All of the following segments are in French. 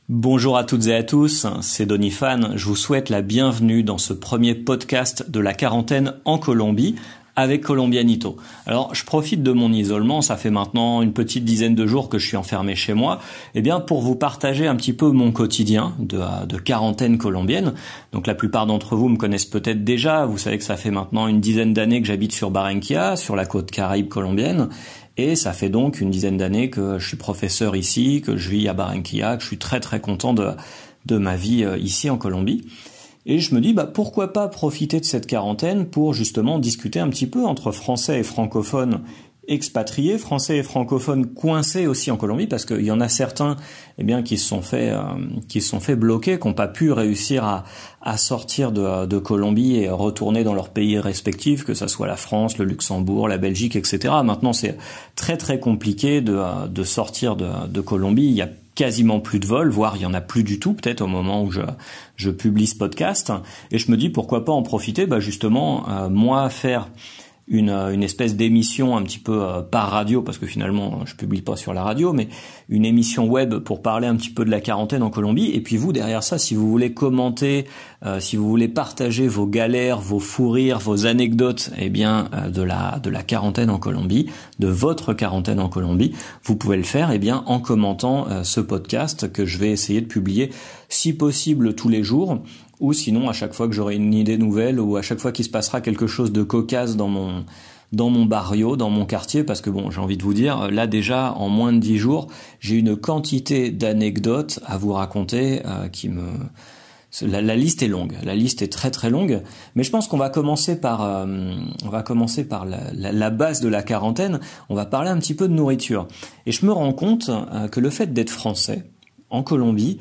Bonjour à toutes et à tous, c'est Donifan, je vous souhaite la bienvenue dans ce premier podcast de la quarantaine en Colombie avec Colombianito. Alors je profite de mon isolement, ça fait maintenant une petite dizaine de jours que je suis enfermé chez moi, pour vous partager un petit peu mon quotidien de quarantaine colombienne. Donc la plupart d'entre vous me connaissent peut-être déjà, vous savez que ça fait maintenant une dizaine d'années que j'habite sur Barranquilla, sur la côte caraïbe colombienne. Et ça fait donc une dizaine d'années que je suis professeur ici, que je vis à Barranquilla, que je suis très très content de ma vie ici en Colombie. Et je me dis, pourquoi pas profiter de cette quarantaine pour justement discuter un petit peu entre français et francophones expatriés, français et francophones coincés aussi en Colombie, parce qu'il y en a certains, qui se sont fait bloquer, qui n'ont pas pu réussir à sortir de Colombie et retourner dans leurs pays respectifs, que ça soit la France, le Luxembourg, la Belgique, etc. Maintenant, c'est très très compliqué de sortir de Colombie. Il y a quasiment plus de vols, voire il y en a plus du tout, peut-être au moment où je publie ce podcast. Et je me dis pourquoi pas en profiter, justement, moi faire une espèce d'émission un petit peu par radio, parce que finalement je publie pas sur la radio, mais une émission web pour parler un petit peu de la quarantaine en Colombie. Et puis vous, derrière ça, si vous voulez commenter, si vous voulez partager vos galères, vos fous rires, vos anecdotes, de la quarantaine en Colombie, de votre quarantaine en Colombie, vous pouvez le faire en commentant ce podcast que je vais essayer de publier si possible tous les jours, ou sinon à chaque fois que j'aurai une idée nouvelle, ou à chaque fois qu'il se passera quelque chose de cocasse dans mon barrio, dans mon quartier, parce que j'ai envie de vous dire, là déjà, en moins de 10 jours, j'ai une quantité d'anecdotes à vous raconter La liste est longue, la liste est très très longue, mais je pense qu'on va commencer par la base de la quarantaine. On va parler un petit peu de nourriture. Et je me rends compte que le fait d'être français en Colombie,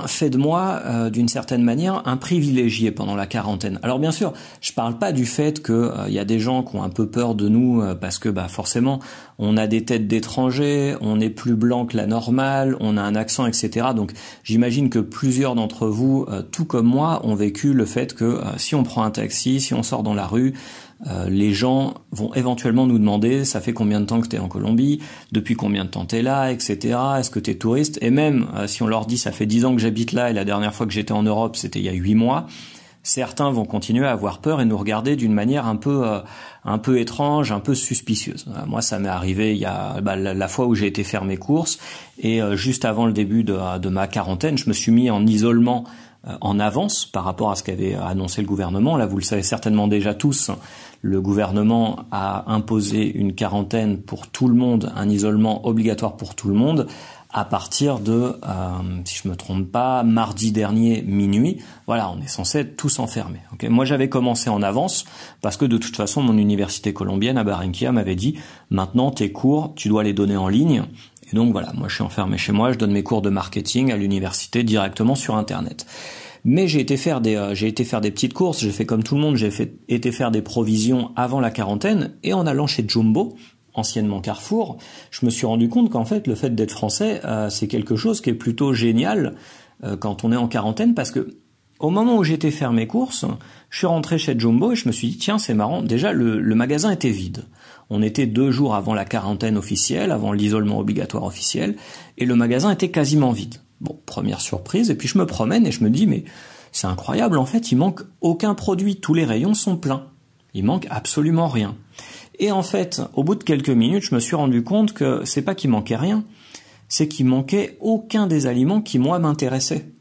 fait de moi, d'une certaine manière, un privilégié pendant la quarantaine. Alors bien sûr, je parle pas du fait que y a des gens qui ont un peu peur de nous parce que forcément, on a des têtes d'étrangers, on est plus blanc que la normale, on a un accent, etc. Donc j'imagine que plusieurs d'entre vous, tout comme moi, ont vécu le fait que si on prend un taxi, si on sort dans la rue, les gens vont éventuellement nous demander ça fait combien de temps que t'es en Colombie, depuis combien de temps t'es là, etc. Est-ce que t'es touriste? Et même si on leur dit ça fait 10 ans que j'habite là et la dernière fois que j'étais en Europe c'était il y a 8 mois, certains vont continuer à avoir peur et nous regarder d'une manière un peu étrange, un peu suspicieuse. Moi ça m'est arrivé il y a la fois où j'ai été faire mes courses et juste avant le début de ma quarantaine, je me suis mis en isolement en avance par rapport à ce qu'avait annoncé le gouvernement. Là, vous le savez certainement déjà tous, le gouvernement a imposé une quarantaine pour tout le monde, un isolement obligatoire pour tout le monde, à partir de, si je me trompe pas, mardi dernier minuit. Voilà, on est censé être tous enfermés. Okay, moi, j'avais commencé en avance parce que de toute façon, mon université colombienne à Barranquilla m'avait dit « Maintenant, tes cours, tu dois les donner en ligne ». Et donc voilà, moi je suis enfermé chez moi, je donne mes cours de marketing à l'université directement sur Internet. Mais j'ai été faire des petites courses, j'ai fait comme tout le monde, été faire des provisions avant la quarantaine, et en allant chez Jumbo, anciennement Carrefour, je me suis rendu compte qu'en fait le fait d'être français, c'est quelque chose qui est plutôt génial quand on est en quarantaine, parce que au moment où j'étais faire mes courses, je suis rentré chez Jumbo et je me suis dit tiens c'est marrant, déjà le magasin était vide. On était 2 jours avant la quarantaine officielle, avant l'isolement obligatoire officiel, et le magasin était quasiment vide. Bon, première surprise, et puis je me promène et je me dis mais c'est incroyable, en fait il manque aucun produit, tous les rayons sont pleins, il manque absolument rien. Et en fait, au bout de quelques minutes, je me suis rendu compte que c'est pas qu'il manquait rien, c'est qu'il manquait aucun des aliments qui moi m'intéressaient.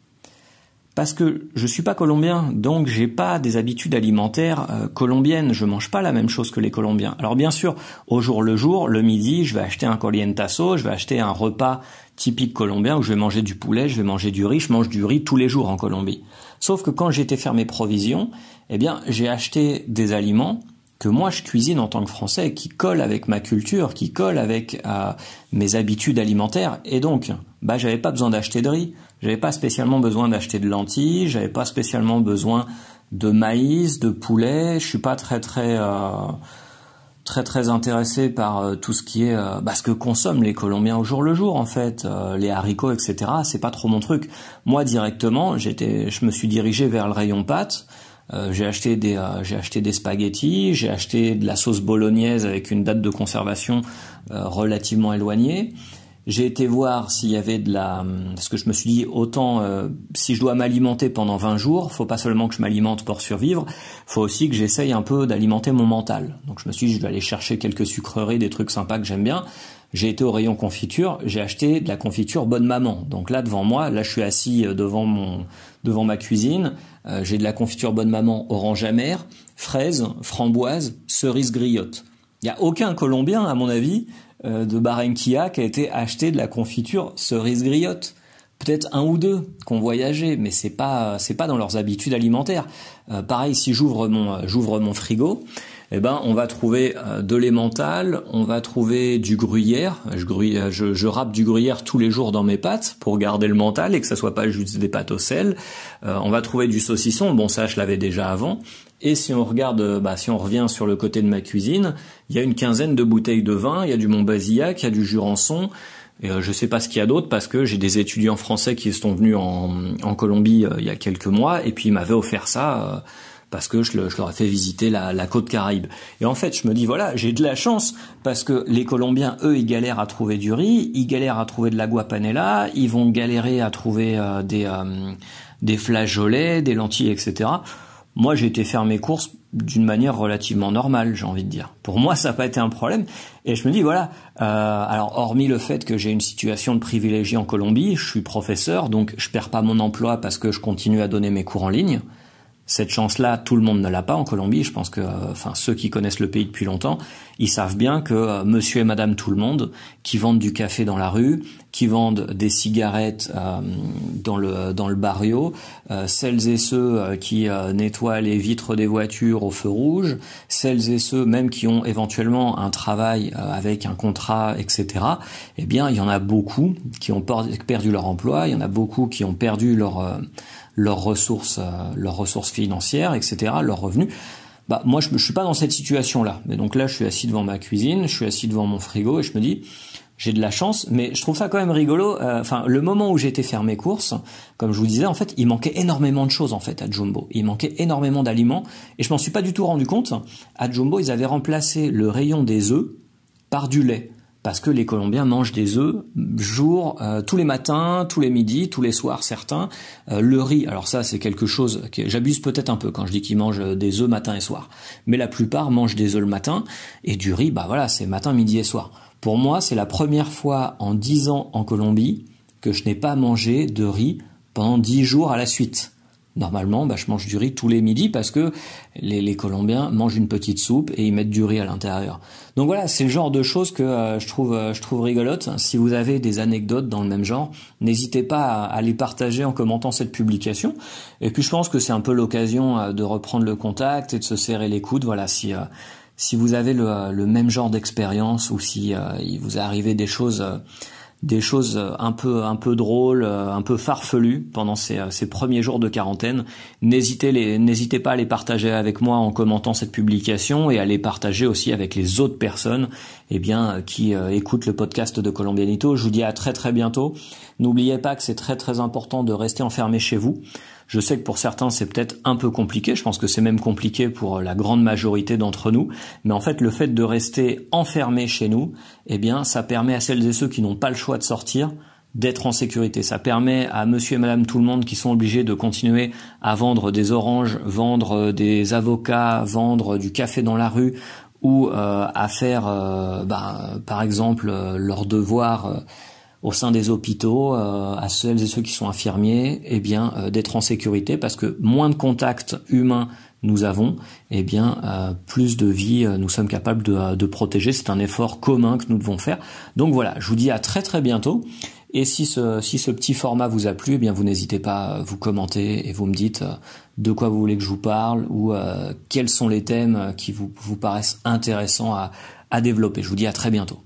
Parce que je suis pas colombien, donc j'ai pas des habitudes alimentaires colombiennes, je mange pas la même chose que les Colombiens. Alors bien sûr, au jour le jour, le midi, je vais acheter un corrientazo, je vais acheter un repas typique colombien où je vais manger du poulet, je vais manger du riz, je mange du riz tous les jours en Colombie. Sauf que quand j'étais faire mes provisions, j'ai acheté des aliments que moi je cuisine en tant que Français, qui collent avec ma culture, qui collent avec mes habitudes alimentaires, et donc j'avais pas besoin d'acheter de riz, j'avais pas spécialement besoin d'acheter de lentilles, j'avais pas spécialement besoin de maïs, de poulet, je suis pas très intéressé par tout ce qui est ce que consomment les Colombiens au jour le jour en fait, les haricots, etc. C'est pas trop mon truc. Moi directement, je me suis dirigé vers le rayon pâtes. J'ai acheté des spaghettis, j'ai acheté de la sauce bolognaise avec une date de conservation relativement éloignée. J'ai été voir s'il y avait parce que je me suis dit autant si je dois m'alimenter pendant 20 jours, faut pas seulement que je m'alimente pour survivre, faut aussi que j'essaye un peu d'alimenter mon mental. Donc je me suis dit je vais aller chercher quelques sucreries, des trucs sympas que j'aime bien. J'ai été au rayon confiture, j'ai acheté de la confiture Bonne Maman. Donc là devant moi, là je suis assis devant ma cuisine, j'ai de la confiture Bonne Maman orange amère, fraise, framboise, cerise griotte. Il y a aucun Colombien à mon avis de Barranquilla qui a été acheté de la confiture cerise griotte. Peut-être un ou deux qui ont voyagé, mais c'est pas dans leurs habitudes alimentaires. Pareil, si j'ouvre mon frigo, eh ben on va trouver de l'emmental, on va trouver du gruyère. Je râpe du gruyère tous les jours dans mes pâtes pour garder le mental et que ça soit pas juste des pâtes au sel. On va trouver du saucisson. Bon, ça je l'avais déjà avant. Et si on revient sur le côté de ma cuisine, il y a une quinzaine de bouteilles de vin, il y a du Montbazillac, il y a du Jurançon, et je sais pas ce qu'il y a d'autre parce que j'ai des étudiants français qui sont venus en Colombie il y a quelques mois, et puis ils m'avaient offert ça parce que je leur ai fait visiter la côte Caraïbe. Et en fait, je me dis, voilà, j'ai de la chance parce que les Colombiens, eux, ils galèrent à trouver du riz, ils galèrent à trouver de l'agua panela, ils vont galérer à trouver des flageolets, des lentilles, etc. Moi, j'ai été faire mes courses d'une manière relativement normale, j'ai envie de dire. Pour moi, ça n'a pas été un problème. Et je me dis, voilà, alors hormis le fait que j'ai une situation de privilégié en Colombie, je suis professeur, donc je perds pas mon emploi parce que je continue à donner mes cours en ligne. Cette chance-là, tout le monde ne l'a pas en Colombie. Je pense que, ceux qui connaissent le pays depuis longtemps, ils savent bien que monsieur et madame tout le monde, qui vendent du café dans la rue, qui vendent des cigarettes dans le barrio, celles et ceux qui nettoient les vitres des voitures au feu rouge, celles et ceux même qui ont éventuellement un travail avec un contrat, etc. Eh bien, il y en a beaucoup qui ont perdu leur emploi, il y en a beaucoup qui ont perdu leurs ressources financières, etc., leurs revenus. Moi, je suis pas dans cette situation-là. Mais donc là, je suis assis devant ma cuisine, je suis assis devant mon frigo et je me dis, j'ai de la chance, mais je trouve ça quand même rigolo. Le moment où j'ai été faire mes courses, comme je vous disais, en fait, il manquait énormément de choses en fait à Jumbo. Il manquait énormément d'aliments et je m'en suis pas du tout rendu compte. À Jumbo, ils avaient remplacé le rayon des œufs par du lait. Parce que les Colombiens mangent des œufs tous les matins, tous les midis, tous les soirs certains. Le riz, alors ça c'est quelque chose que j'abuse peut-être un peu quand je dis qu'ils mangent des œufs matin et soir. Mais la plupart mangent des œufs le matin et du riz, c'est matin, midi et soir. Pour moi, c'est la première fois en 10 ans en Colombie que je n'ai pas mangé de riz pendant 10 jours à la suite. Normalement, je mange du riz tous les midis parce que les Colombiens mangent une petite soupe et ils mettent du riz à l'intérieur. Donc voilà, c'est le genre de choses que je trouve rigolote. Si vous avez des anecdotes dans le même genre, n'hésitez pas à les partager en commentant cette publication. Et puis je pense que c'est un peu l'occasion de reprendre le contact et de se serrer les coudes. Voilà, si vous avez le même genre d'expérience ou si il vous est arrivé des choses un peu drôles, un peu farfelues pendant ces premiers jours de quarantaine, n'hésitez pas à les partager avec moi en commentant cette publication et à les partager aussi avec les autres personnes qui écoutent le podcast de Colombianito. Je vous dis à très très bientôt. N'oubliez pas que c'est très très important de rester enfermé chez vous. Je sais que pour certains c'est peut-être un peu compliqué, je pense que c'est même compliqué pour la grande majorité d'entre nous, mais en fait le fait de rester enfermé chez nous, ça permet à celles et ceux qui n'ont pas le choix de sortir d'être en sécurité. Ça permet à monsieur et madame tout le monde qui sont obligés de continuer à vendre des oranges, vendre des avocats, vendre du café dans la rue ou à faire par exemple leurs devoirs au sein des hôpitaux, à celles et ceux qui sont infirmiers, d'être en sécurité parce que moins de contacts humains nous avons, plus de vies nous sommes capables de protéger. C'est un effort commun que nous devons faire. Donc voilà, je vous dis à très très bientôt. Et si ce petit format vous a plu, vous n'hésitez pas à vous commenter et vous me dites de quoi vous voulez que je vous parle ou quels sont les thèmes qui vous paraissent intéressants à développer. Je vous dis à très bientôt.